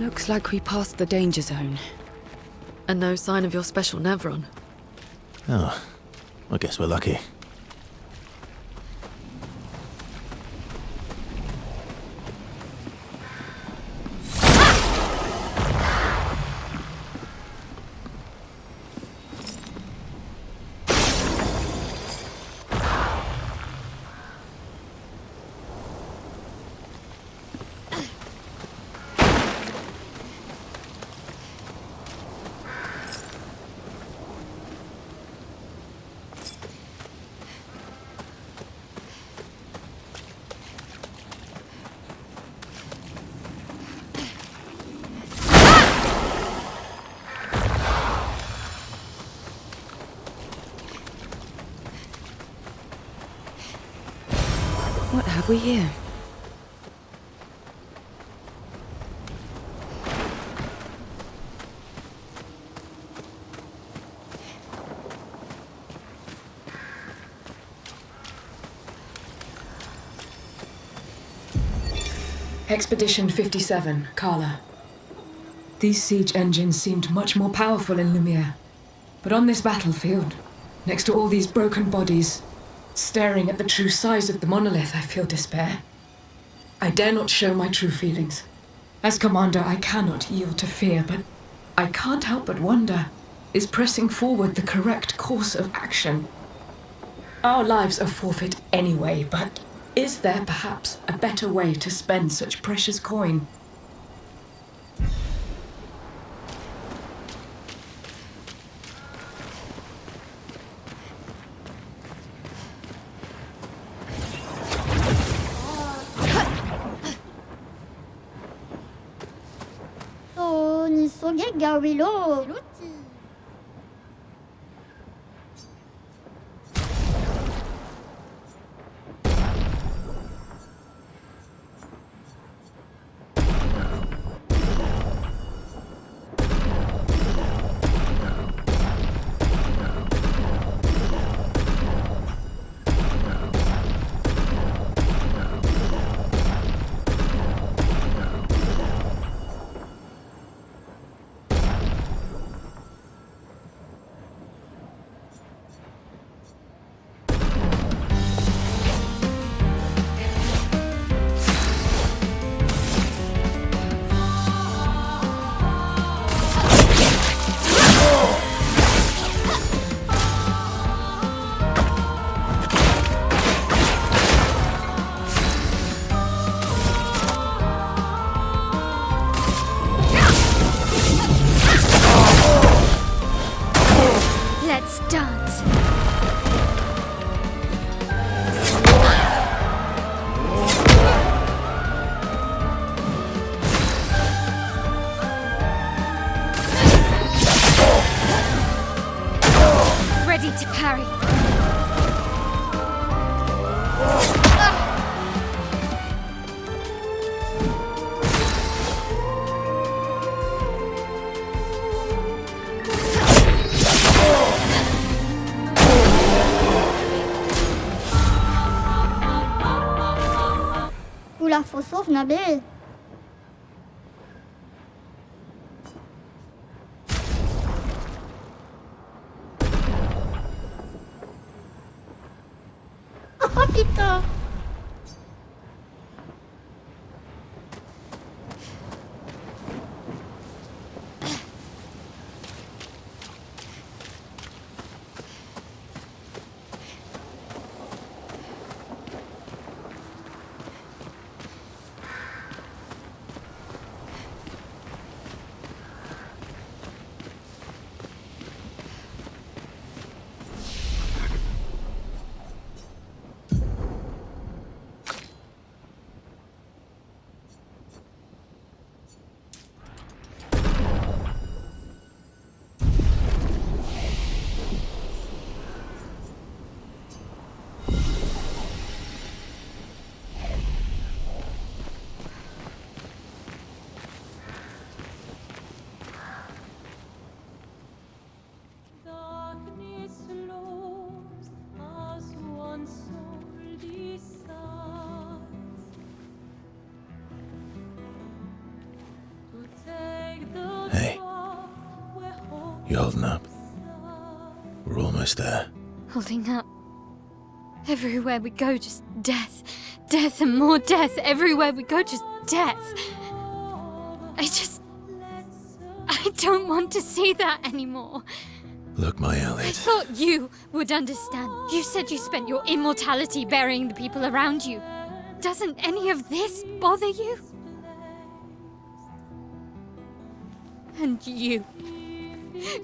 Looks like we passed the danger zone. And no sign of your special Nevron. Oh, I guess we're lucky. What have we here? Expedition 57, Carla. These siege engines seemed much more powerful in Lumiere. But on this battlefield, next to all these broken bodies, staring at the true size of the monolith, I feel despair. I dare not show my true feelings. As commander, I cannot yield to fear, but I can't help but wonder, is pressing forward the correct course of action? Our lives are forfeit anyway, but is there perhaps a better way to spend such precious coin? Gawilo. Ready to parry. Oula, faut sauve Nabil. Oh putain. You holding up? We're almost there. Holding up. Everywhere we go, just death. Death and more death. Everywhere we go, just death. I don't want to see that anymore. Look, my I Elliot. thought you would understand. You said you spent your immortality burying the people around you. Doesn't any of this bother you? And you.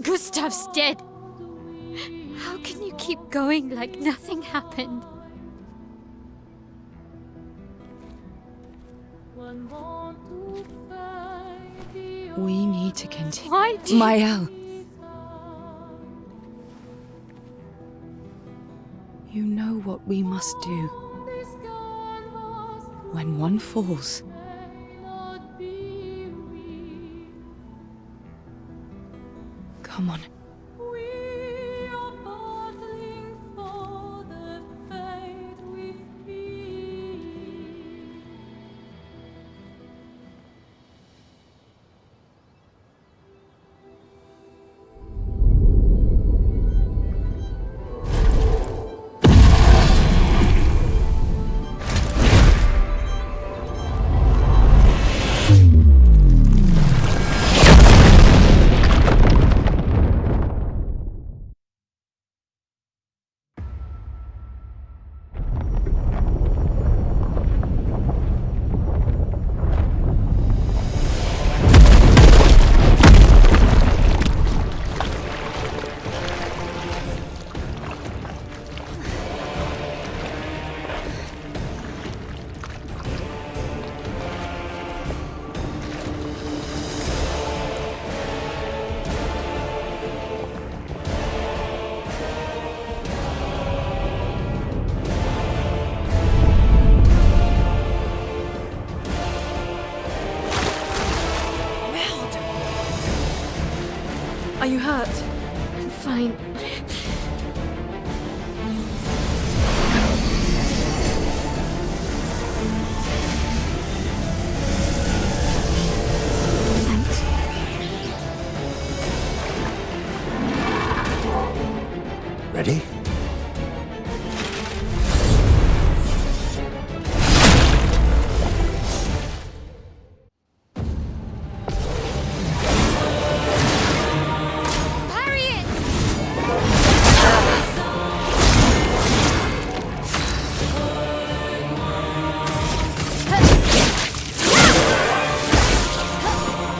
Gustav's dead. How can you keep going like nothing happened? We need to continue. Why do you... Mael. You know what we must do. When one falls, come on. Are you hurt? I'm fine. Thanks. Ready?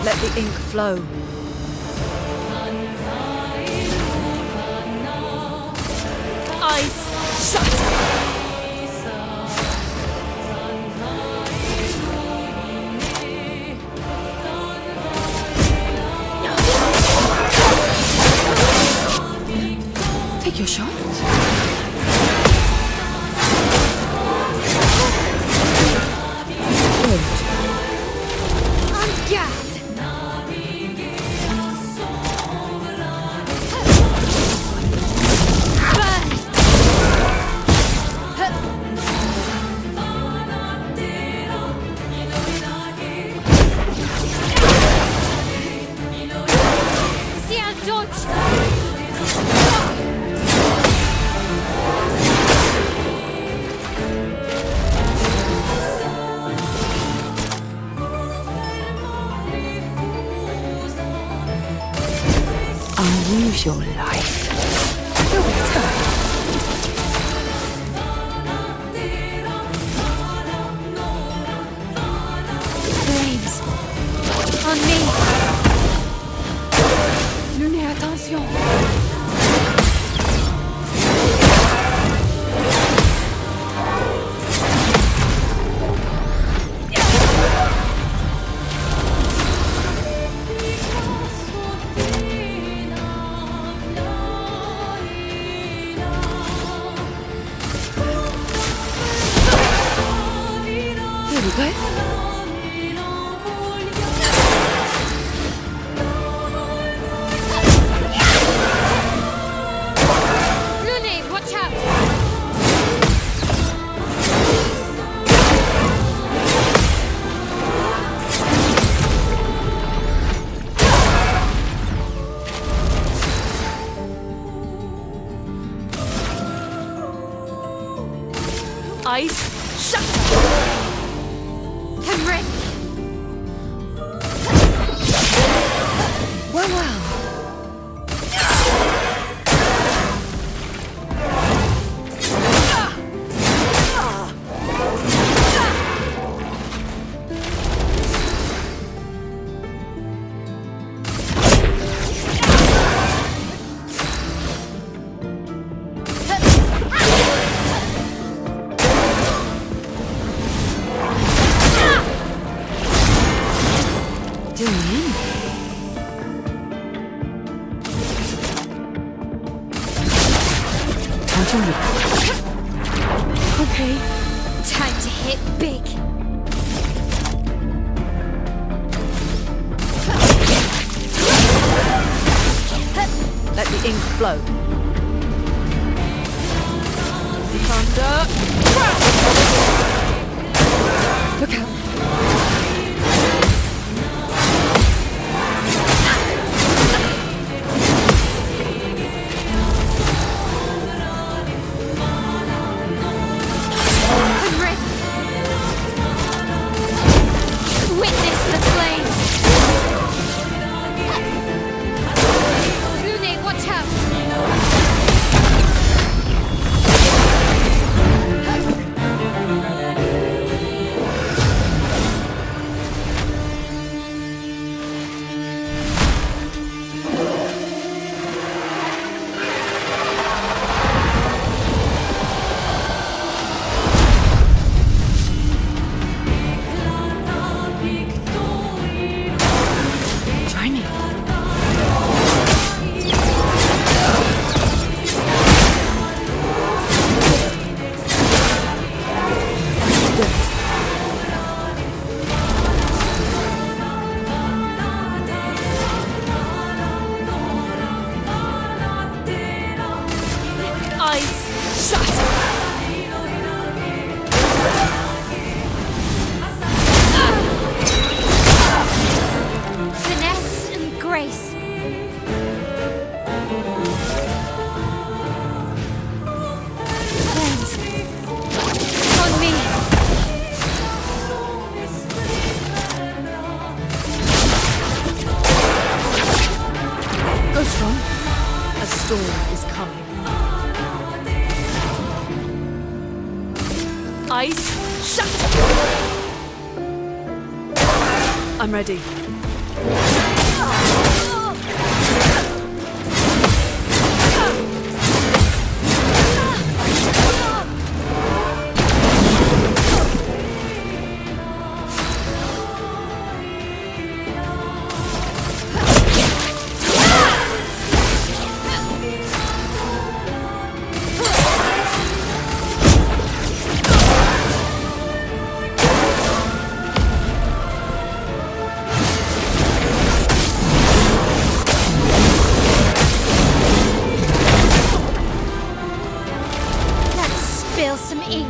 Let the ink flow. Eyes shut! Take your shot. Use your life. Feel better. Flames. On me. Luné, attention. Ice, shatter! I'm ready. Well, well. Okay, time to hit big. Let the ink flow. Thunder. Look out. I'm ready. Witness the flames. Lune, watch out. Try me. Ice, shatter! Finesse and grace. Flames. On me. Go strong. A storm is coming. Ice, shatter! I'm ready. Let's spill some ink.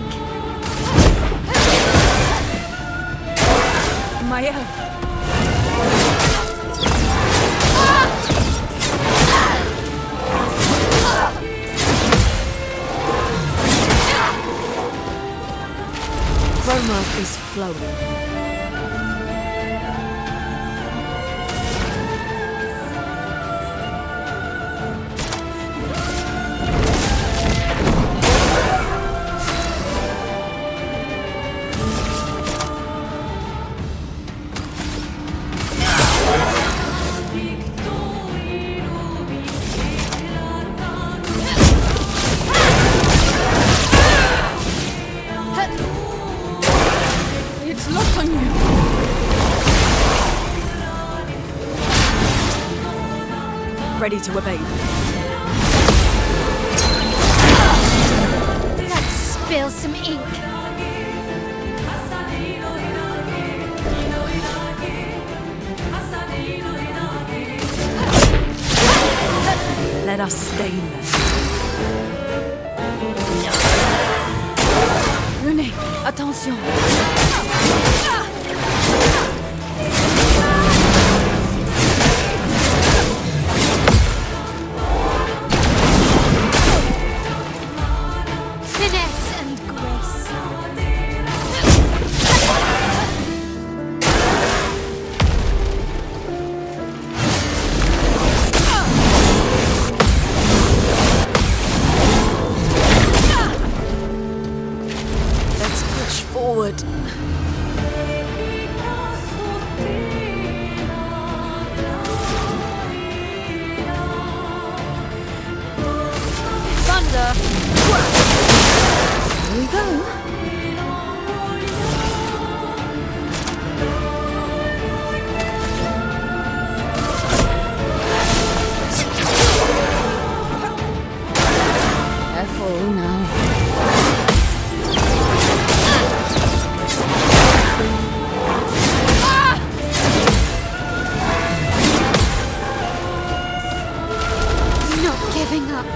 Maya. Chroma is flowing. It's locked on you. Ready to evade. Let's spill some ink. Let us stain them. Rune, attention. Finesse and grace. forward. Thunder! Here we go. Careful now. Not giving up.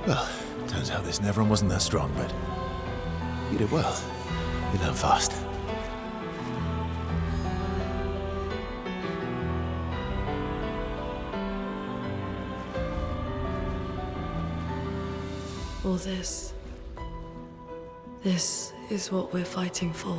Well, turns out this Nevron wasn't that strong, but you did well. You learn fast. All this. This is what we're fighting for.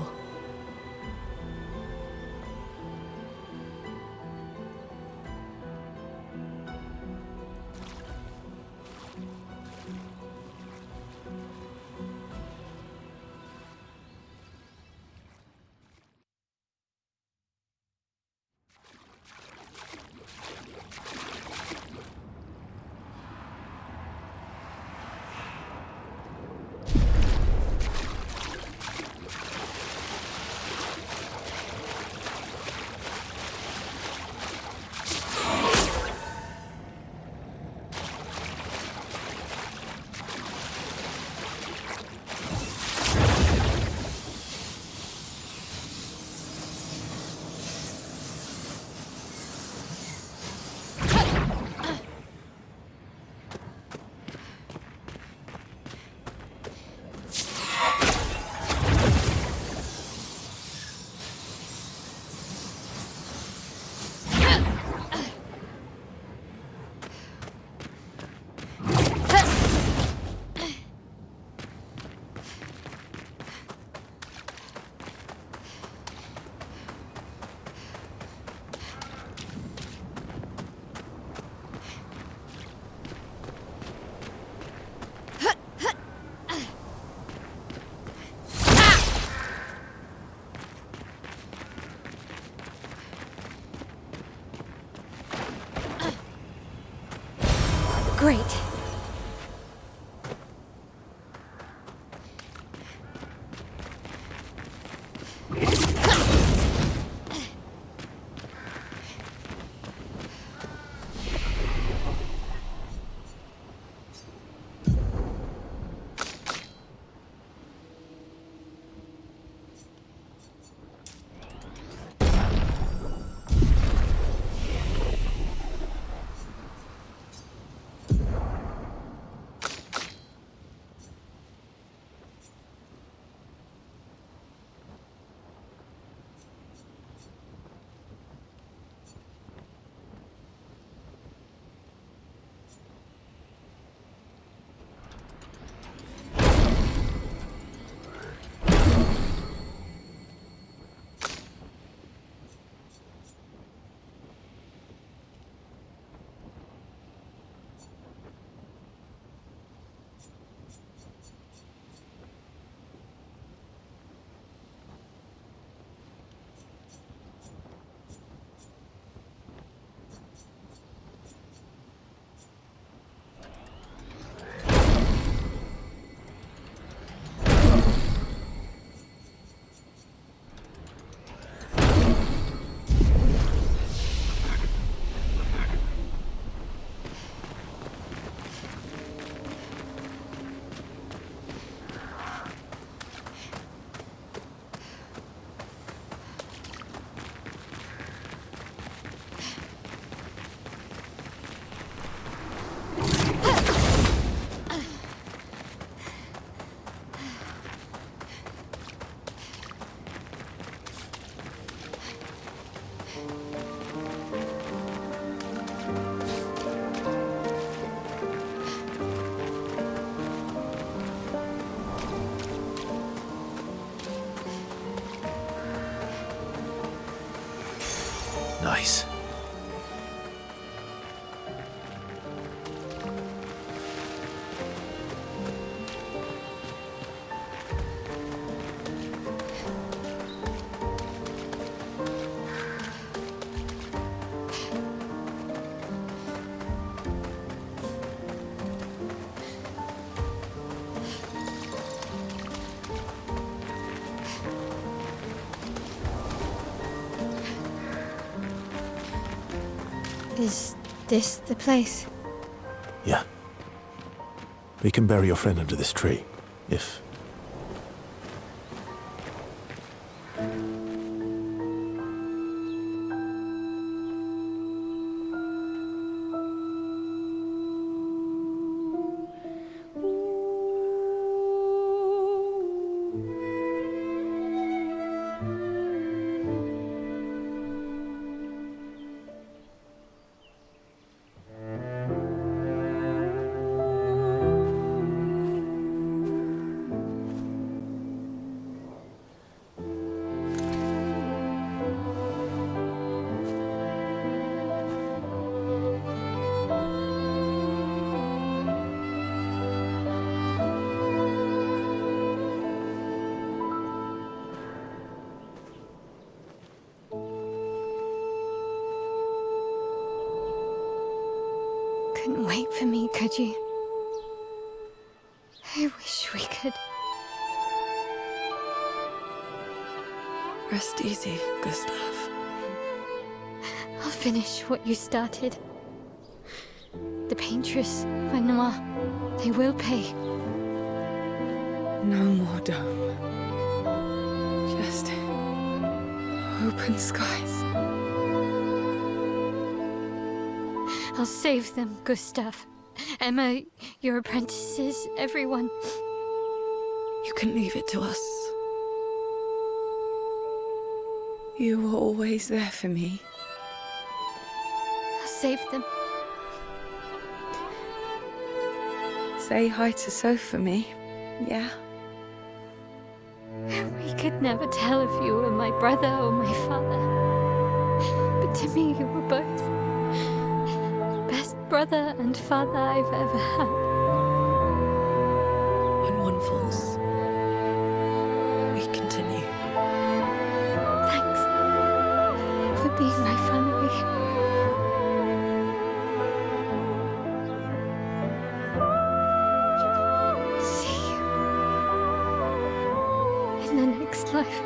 Great. place. Is this the place? Yeah. We can bury your friend under this tree, if... Couldn't wait for me, could you? I wish we could. Rest easy, Gustav. I'll finish what you started. The paintress, Renoir, they will pay. No more dome. Just open skies. I'll save them, Gustav. Emma, your apprentices, everyone. You can leave it to us. You were always there for me. I'll save them. Say hi to Soph for me, yeah? We could never tell if you were my brother or my father. But to me, you were both. Best brother and father I've ever had. When one falls, we continue. Thanks for being my family. See you in the next life.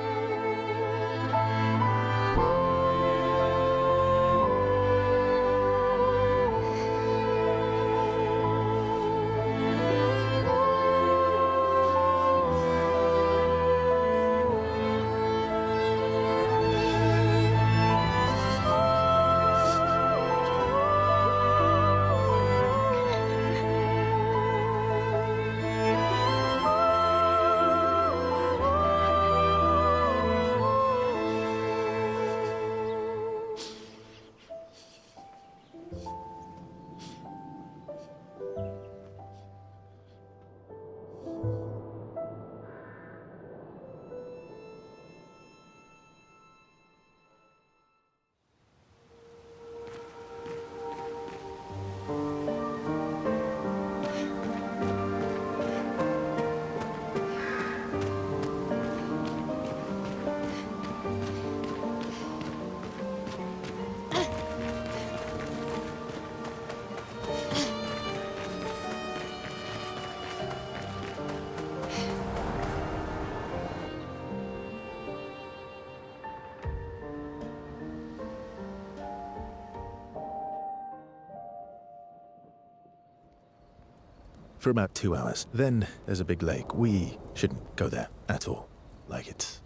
For about 2 hours. Then there's a big lake. We shouldn't go there at all.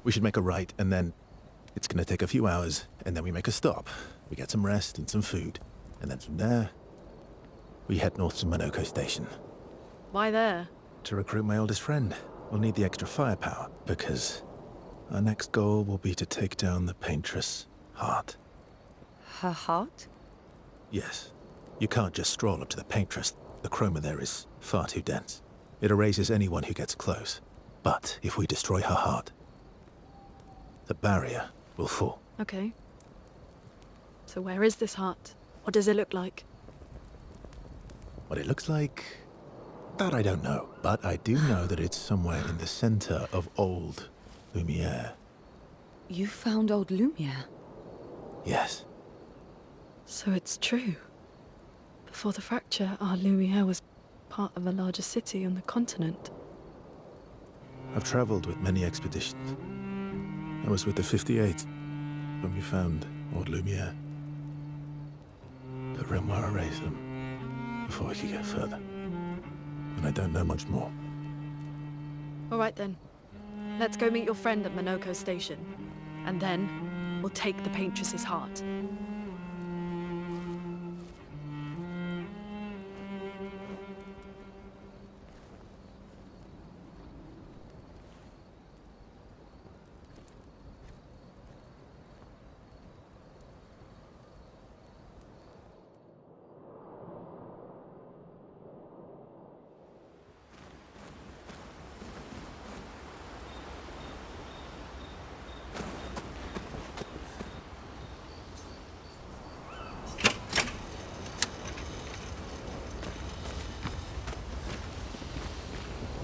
We should make a right, and then it's gonna take a few hours, and then we make a stop. We get some rest and some food. And then from there, we head north to Monoko Station. Why there? To recruit my oldest friend. We'll need the extra firepower, because our next goal will be to take down the paintress' heart. Her heart? Yes. You can't just stroll up to the paintress. The chroma there is far too dense. It erases anyone who gets close. But if we destroy her heart, the barrier will fall. Okay. So where is this heart? What does it look like? What it looks like, that I don't know. But I do know that it's somewhere in the center of old Lumiere. You found old Lumiere? Yes. So it's true. Before the fracture, our Lumiere was part of a larger city on the continent. I've traveled with many expeditions. I was with the 58 when we found old Lumiere. But Renoir erased them before we could get further. And I don't know much more. All right then. Let's go meet your friend at Monoko Station. And then, we'll take the Paintress's heart.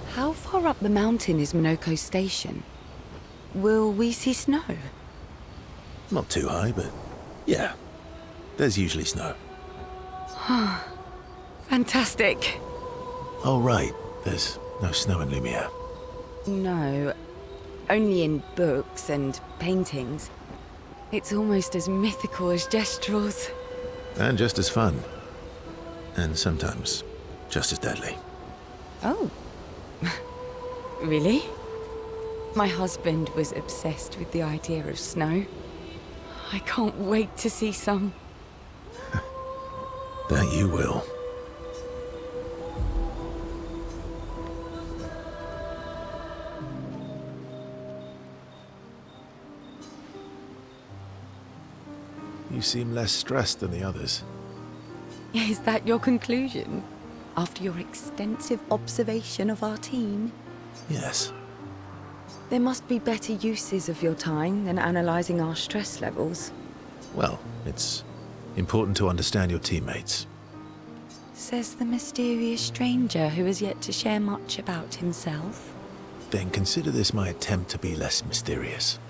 How far up the mountain is Monoko Station? Will we see snow? Not too high, but yeah. There's usually snow. Fantastic. Oh, right. There's no snow in Lumiere. No, only in books and paintings. It's almost as mythical as Gestrels. And just as fun. And sometimes just as deadly. Oh. Really? My husband was obsessed with the idea of snow. I can't wait to see some. That you will. You seem less stressed than the others. Is that your conclusion? After your extensive observation of our team? Yes. There must be better uses of your time than analysing our stress levels. Well, it's important to understand your teammates. Says the mysterious stranger who has yet to share much about himself. Then consider this my attempt to be less mysterious.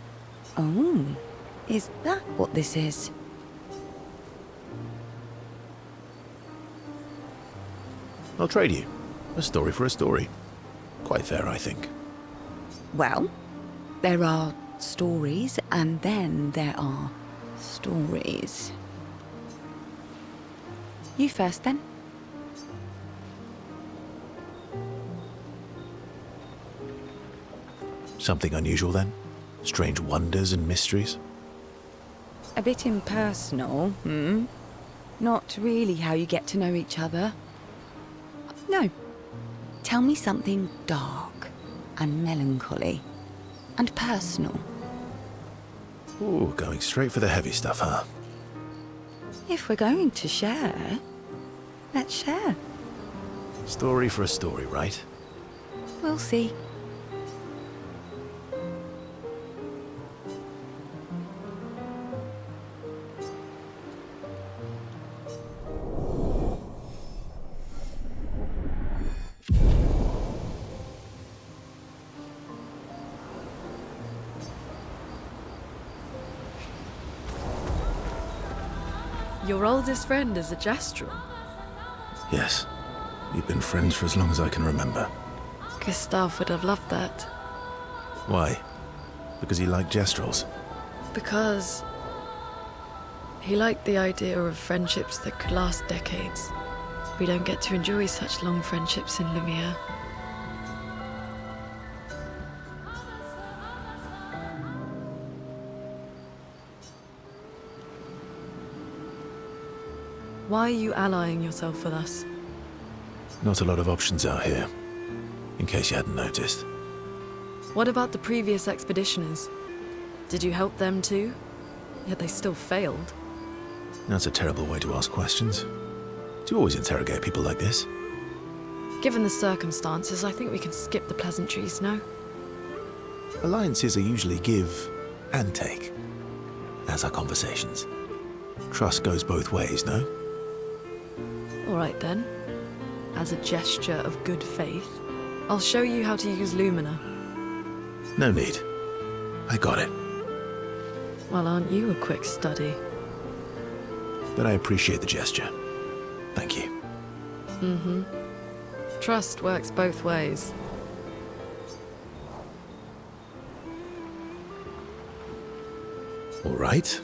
Oh, is that what this is? I'll trade you. A story for a story. Quite fair, I think. Well, there are stories, and then there are stories. You first, then. Something unusual, then? Strange wonders and mysteries? A bit impersonal, Not really how you get to know each other. No. Tell me something dark and melancholy and personal. Ooh, going straight for the heavy stuff, huh? If we're going to share, let's share. Story for a story, right? We'll see. Your oldest friend is a Gestrel. Yes. We've been friends for as long as I can remember. Gustav would have loved that. Why? Because he liked Gestrels? Because he liked the idea of friendships that could last decades. We don't get to enjoy such long friendships in Lumiere. Why are you allying yourself with us? Not a lot of options out here, in case you hadn't noticed. What about the previous expeditioners? Did you help them too? Yet they still failed. That's a terrible way to ask questions. Do you always interrogate people like this? Given the circumstances, I think we can skip the pleasantries, no? Alliances are usually give and take, as are conversations. Trust goes both ways, no? All right then. As a gesture of good faith, I'll show you how to use Lumina. No need. I got it. Well, aren't you a quick study? But I appreciate the gesture. Thank you. Mm-hmm. Trust works both ways. All right.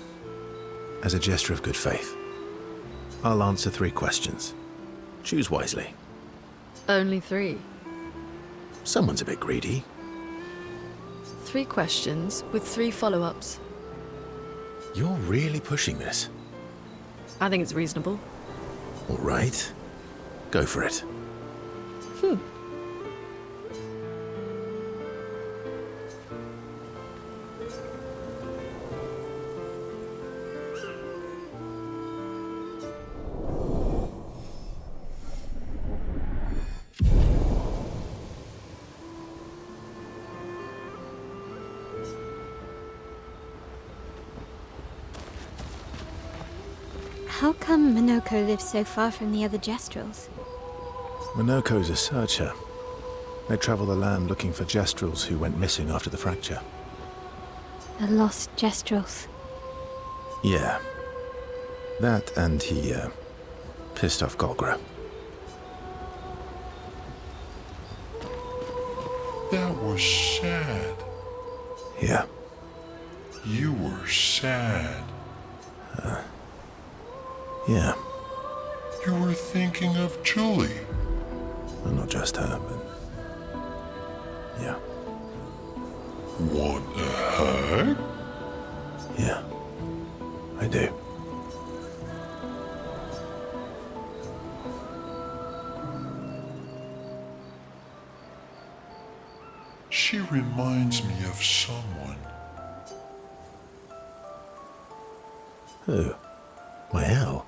As a gesture of good faith, I'll answer 3 questions. Choose wisely. Only 3. Someone's a bit greedy. 3 questions with 3 follow-ups. You're really pushing this. I think it's reasonable. All right. Go for it. How come Minoko lives so far from the other Gestrels? Minoko's a searcher. They travel the land looking for Gestrels who went missing after the fracture. The lost Gestrels. Yeah. That and he, pissed off Golgra. That was sad. Yeah. You were sad. Yeah. You were thinking of Julie. Well, not just her, but... yeah. Want a hug? Yeah. I do. She reminds me of someone. Who? Well.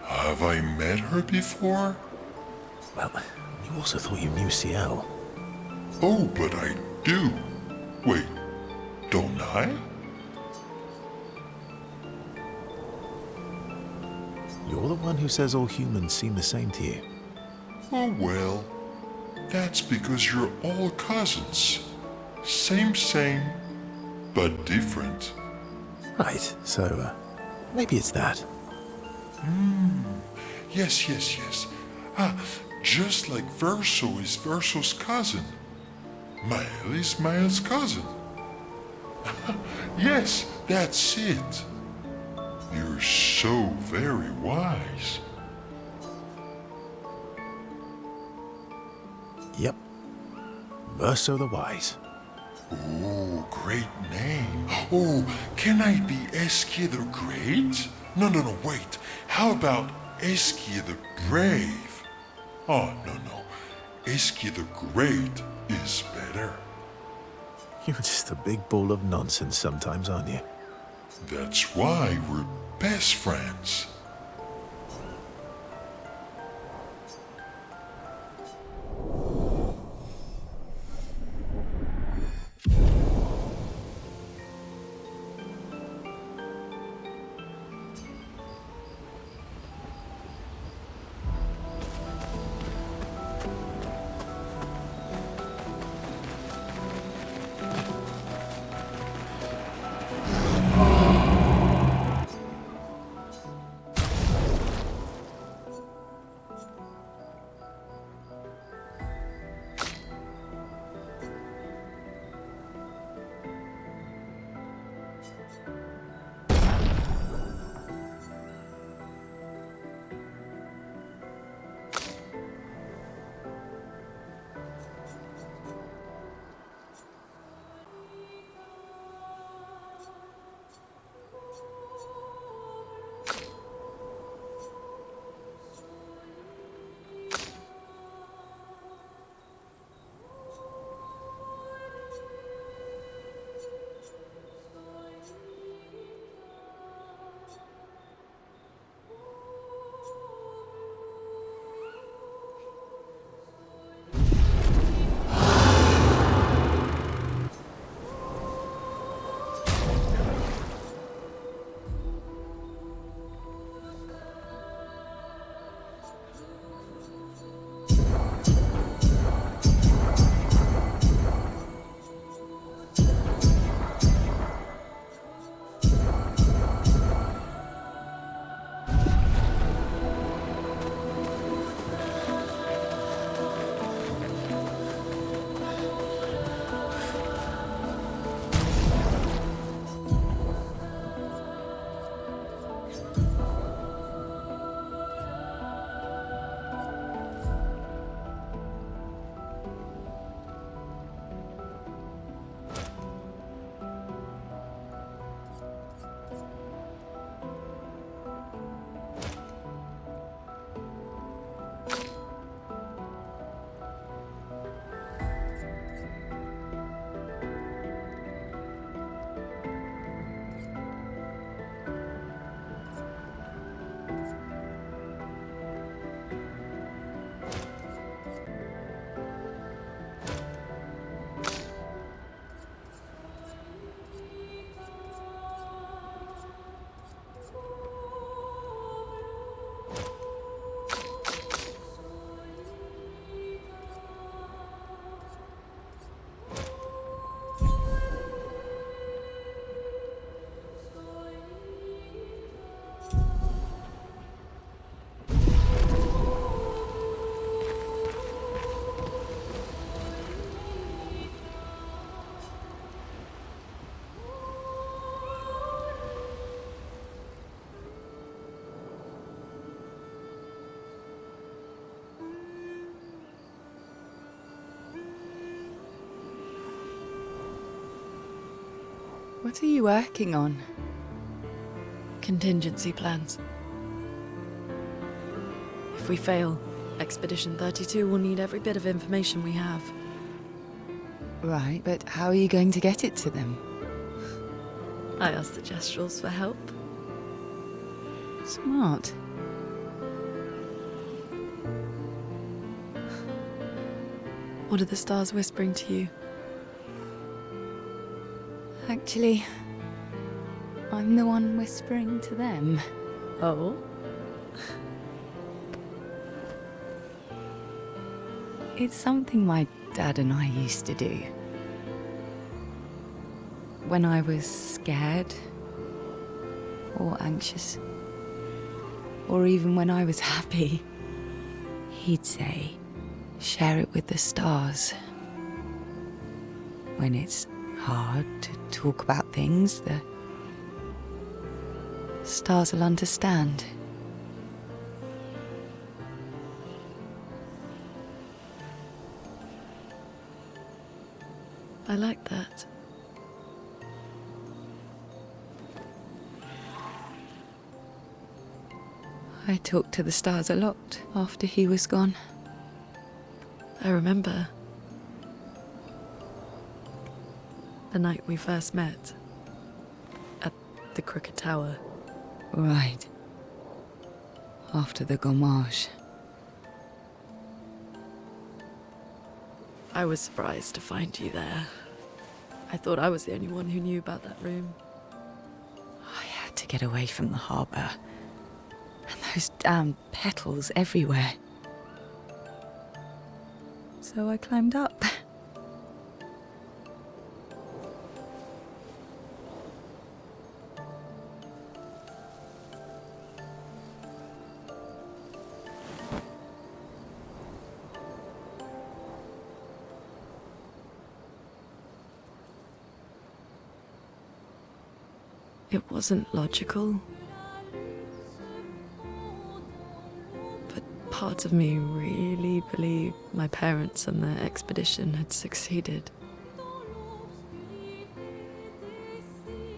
Have I met her before? Well, you also thought you knew CL. Oh, but I do. Wait, don't I? You're the one who says all humans seem the same to you. Oh well, that's because you're all cousins. Same, but different. Right, so, maybe it's that. Yes. Just like Verso is Verso's cousin. Mael is Mael's cousin. Yes, that's it. You're so very wise. Yep. Verso the Wise. Oh, great name. Oh, can I be Eskia the Great? No, wait. How about Eskia the Brave? Oh, no. Eskia the Great is better. You're just a big ball of nonsense sometimes, aren't you? That's why we're best friends. What are you working on? Contingency plans. If we fail, Expedition 32 will need every bit of information we have. Right, but how are you going to get it to them? I asked the Gestrals for help. Smart. What are the stars whispering to you? Actually, I'm the one whispering to them. Oh? It's something my dad and I used to do. When I was scared, or anxious, or even when I was happy, he'd say, share it with the stars. When it's hard to talk about things, the stars will understand. I like that. I talked to the stars a lot after he was gone. I remember the night we first met at the Crooked Tower. Right. After the gommage. I was surprised to find you there. I thought I was the only one who knew about that room. I had to get away from the harbour. And those damn petals everywhere. So I climbed up. It wasn't logical, but part of me really believed my parents and their expedition had succeeded.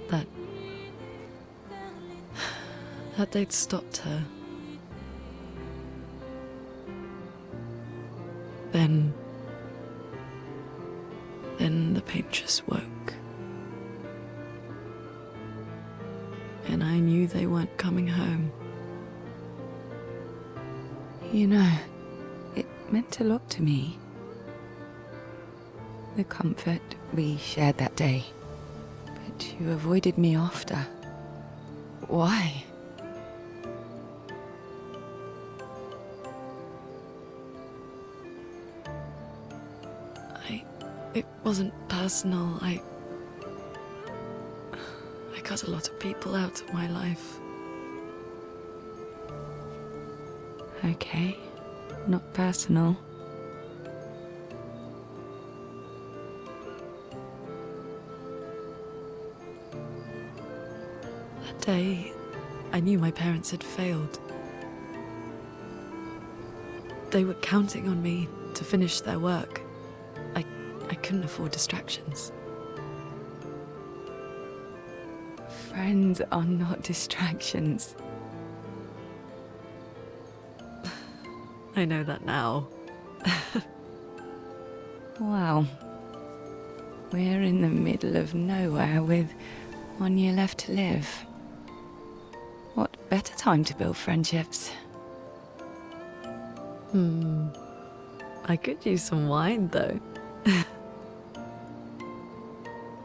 That they'd stopped her. Then the paint just woke. And I knew they weren't coming home. You know, it meant a lot to me. The comfort we shared that day. But you avoided me after. Why? It wasn't personal. I cut a lot of people out of my life. Okay, not personal. That day, I knew my parents had failed. They were counting on me to finish their work. I couldn't afford distractions. Friends are not distractions. I know that now. Wow. We're in the middle of nowhere with 1 year left to live. What better time to build friendships? I could use some wine, though.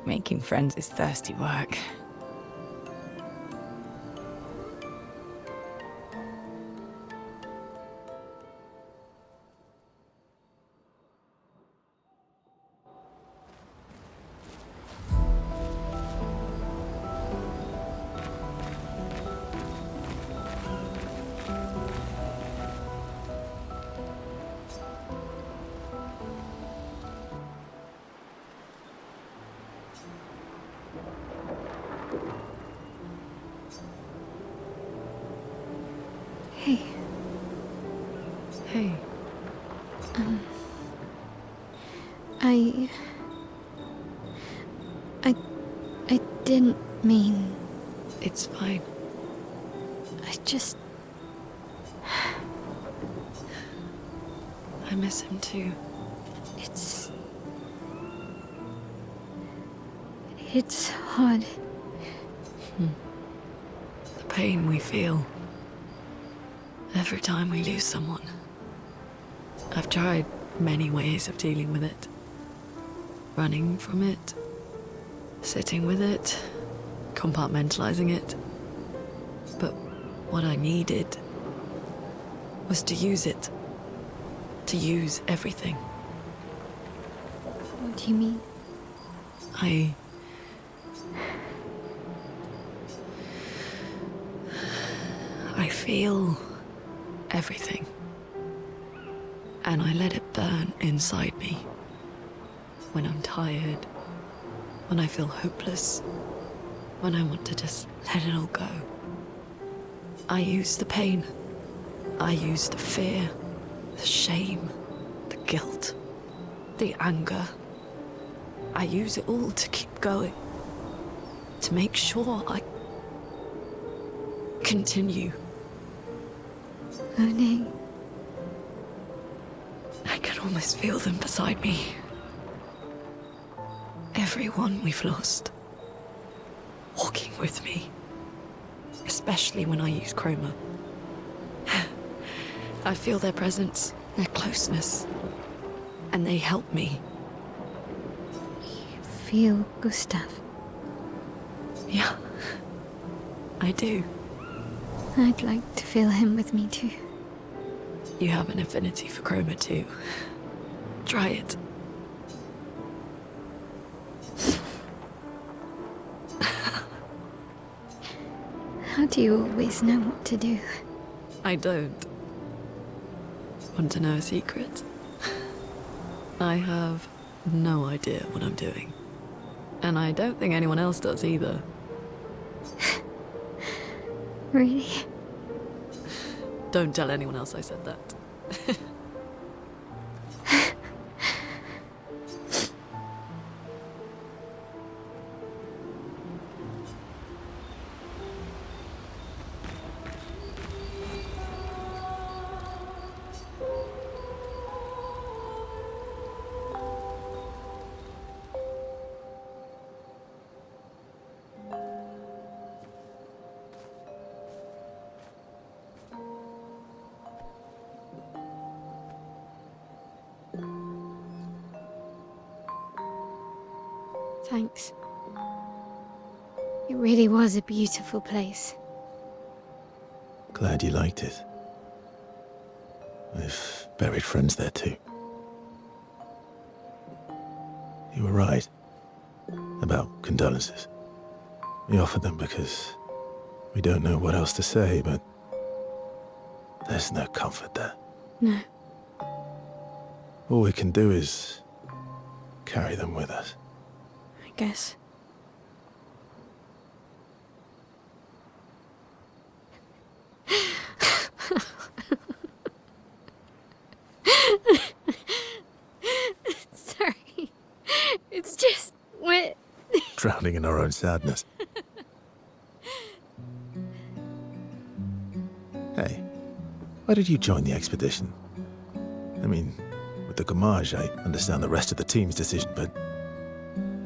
Making friends is thirsty work. Hey. Hey. I didn't mean... It's fine. I just... I miss him too. It's hard. The pain we feel every time we lose someone. I've tried many ways of dealing with it. Running from it, sitting with it, compartmentalizing it. But what I needed was to use it. To use everything. What do you mean? I feel everything. And I let it burn inside me. When I'm tired, when I feel hopeless, when I want to just let it all go. I use the pain. I use the fear, the shame, the guilt, the anger. I use it all to keep going. To make sure I continue. Owning. I can almost feel them beside me. Everyone we've lost. Walking with me. Especially when I use chroma. I feel their presence, their closeness. And they help me. You feel Gustav? Yeah, I do. I'd like to feel him with me too. You have an affinity for chroma too. Try it. How do you always know what to do? I don't. Want to know a secret? I have no idea what I'm doing. And I don't think anyone else does either. Really? Don't tell anyone else I said that. Thanks. It really was a beautiful place. Glad you liked it. I've buried friends there too. You were right about condolences. We offered them because we don't know what else to say, but there's no comfort there. No. All we can do is carry them with us. I guess. Sorry. It's just wet. Drowning in our own sadness. Hey, why did you join the expedition? I mean, with the Gamage, I understand the rest of the team's decision, but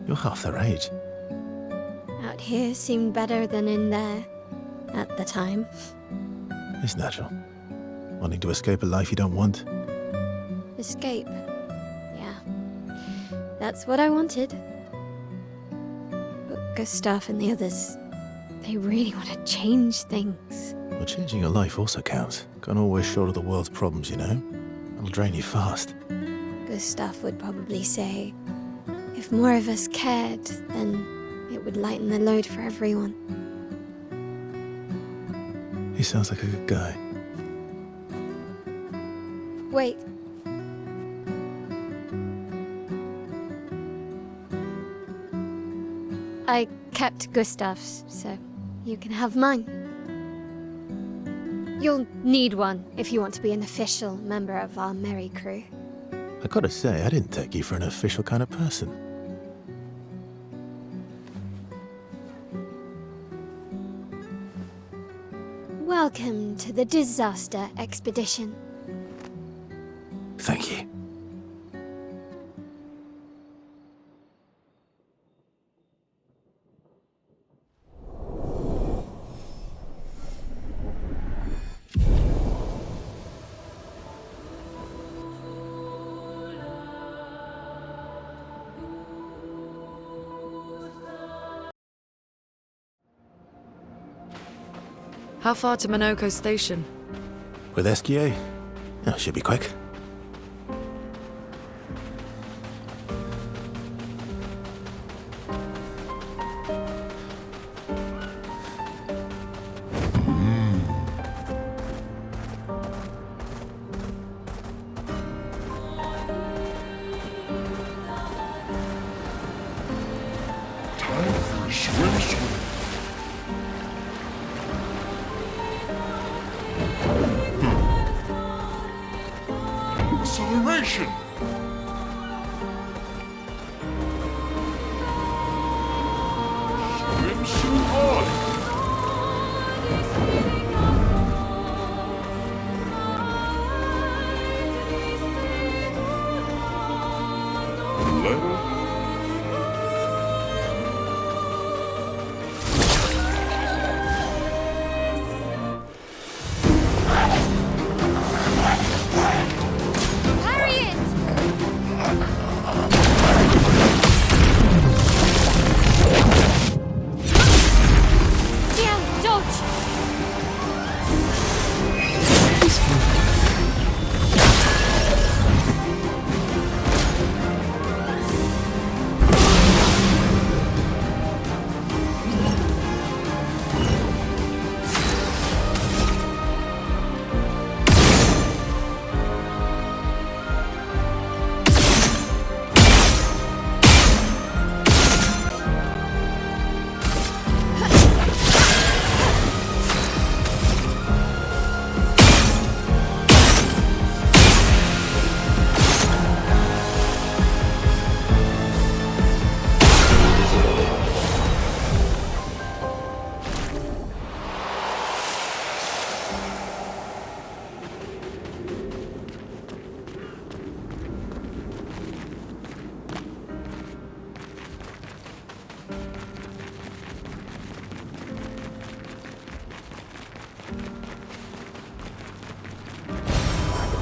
you're half their age. Out here seemed better than in there at the time. It's natural. Wanting to escape a life you don't want. Escape. Yeah. That's what I wanted. But Gustav and the others, they really want to change things. Well, changing your life also counts. Can't always shoulder the world's problems, you know? It'll drain you fast. Gustav would probably say, if more of us cared, then it would lighten the load for everyone. He sounds like a good guy. Wait. I kept Gustav's, so you can have mine. You'll need one if you want to be an official member of our merry crew. I gotta say, I didn't take you for an official kind of person. Welcome to the disaster expedition. Thank you. How far to Minoko Station? With SQA? Oh, should be quick. Time for a swim. Acceleration! Swimsuit on! Letter.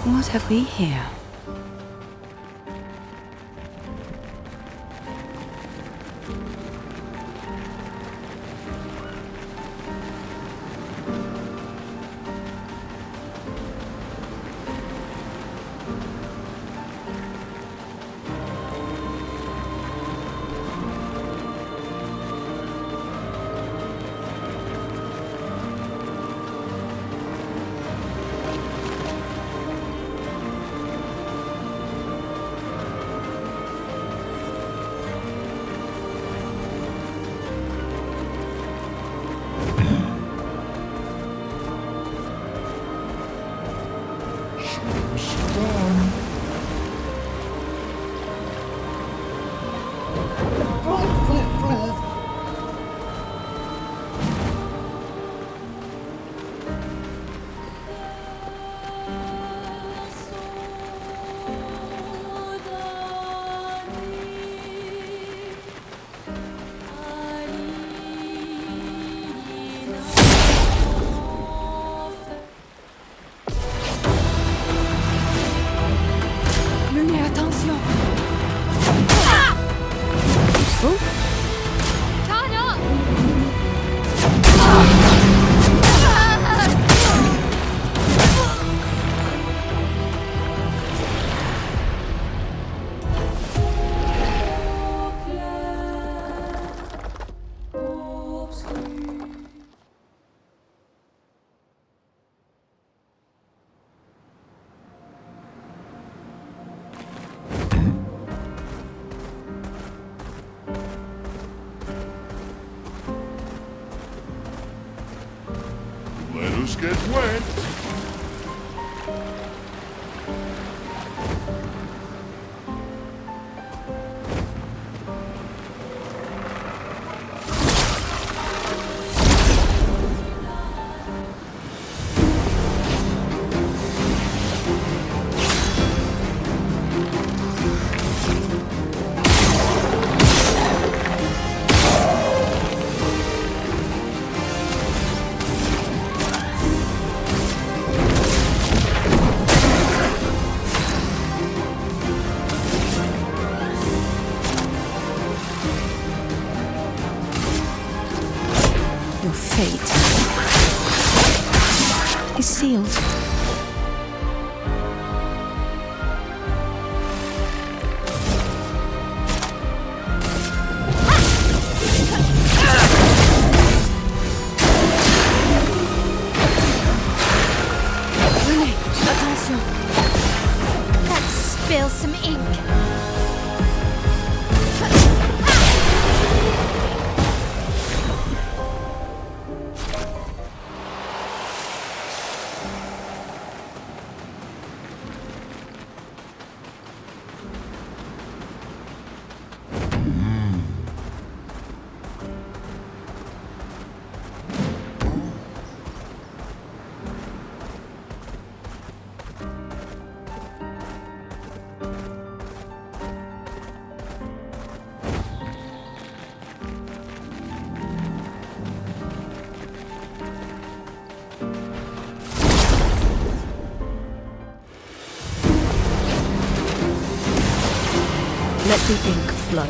What have we here? Get wet. Attention. Let's spill some ink. Let the ink flow.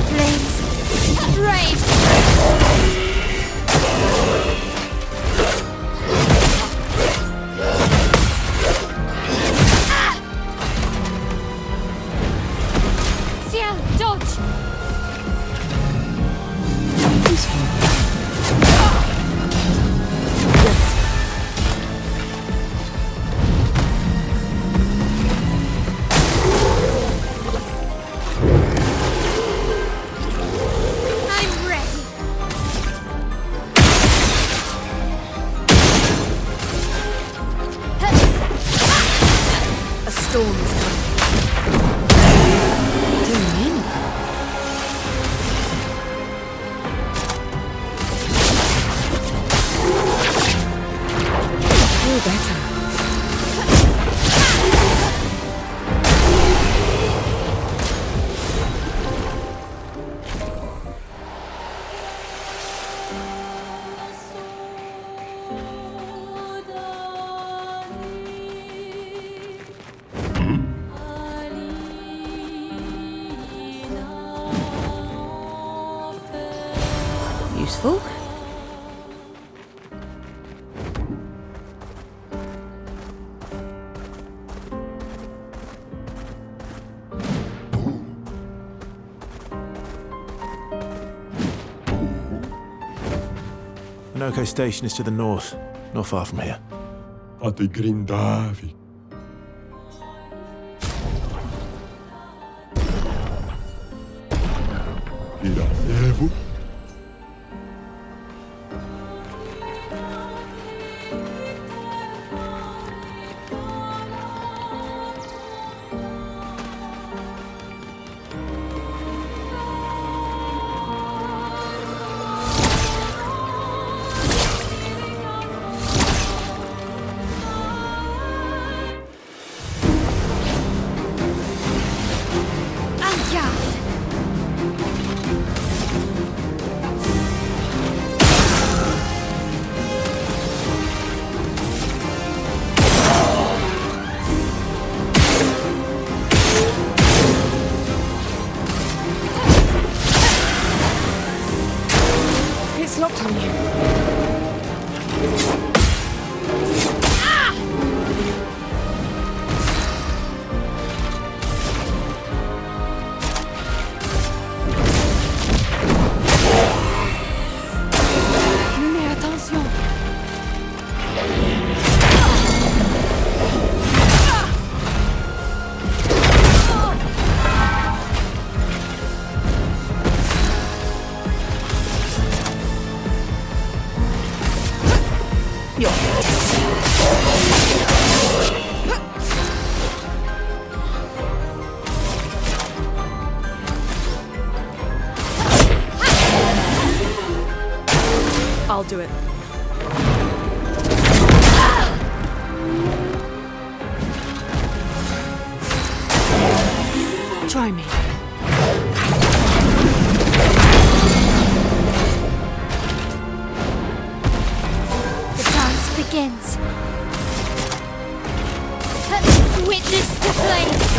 Flames. Rage. Useful. Noco station is to the north, not far from here. Ate grindavi. Irasevo. Locked on you. Mais attention. I'll do it. Try me. The dance begins. Witness the flames.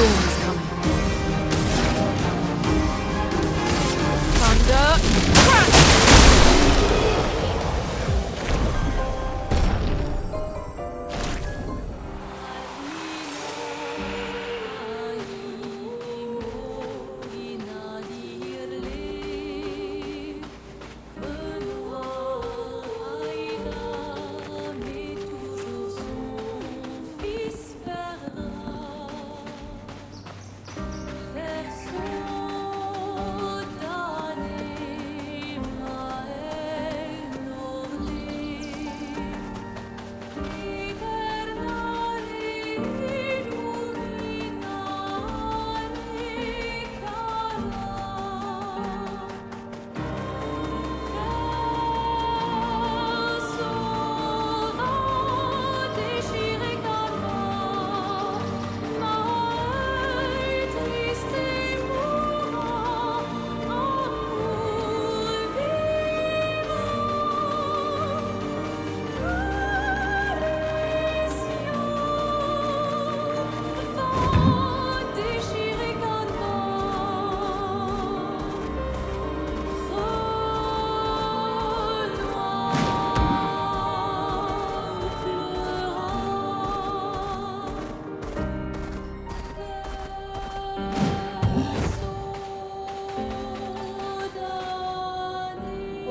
storm is coming. Thunder! Crash!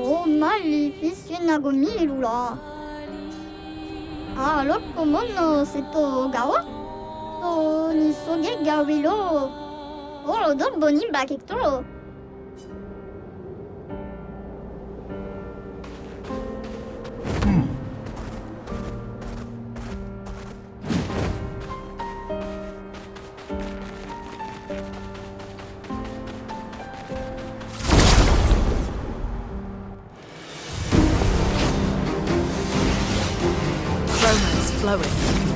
Oh, maleficina gomilula. Ah, lo komono seto gawa? To ni soge gawilo. Oh, do boni bakekto. Romance flowing.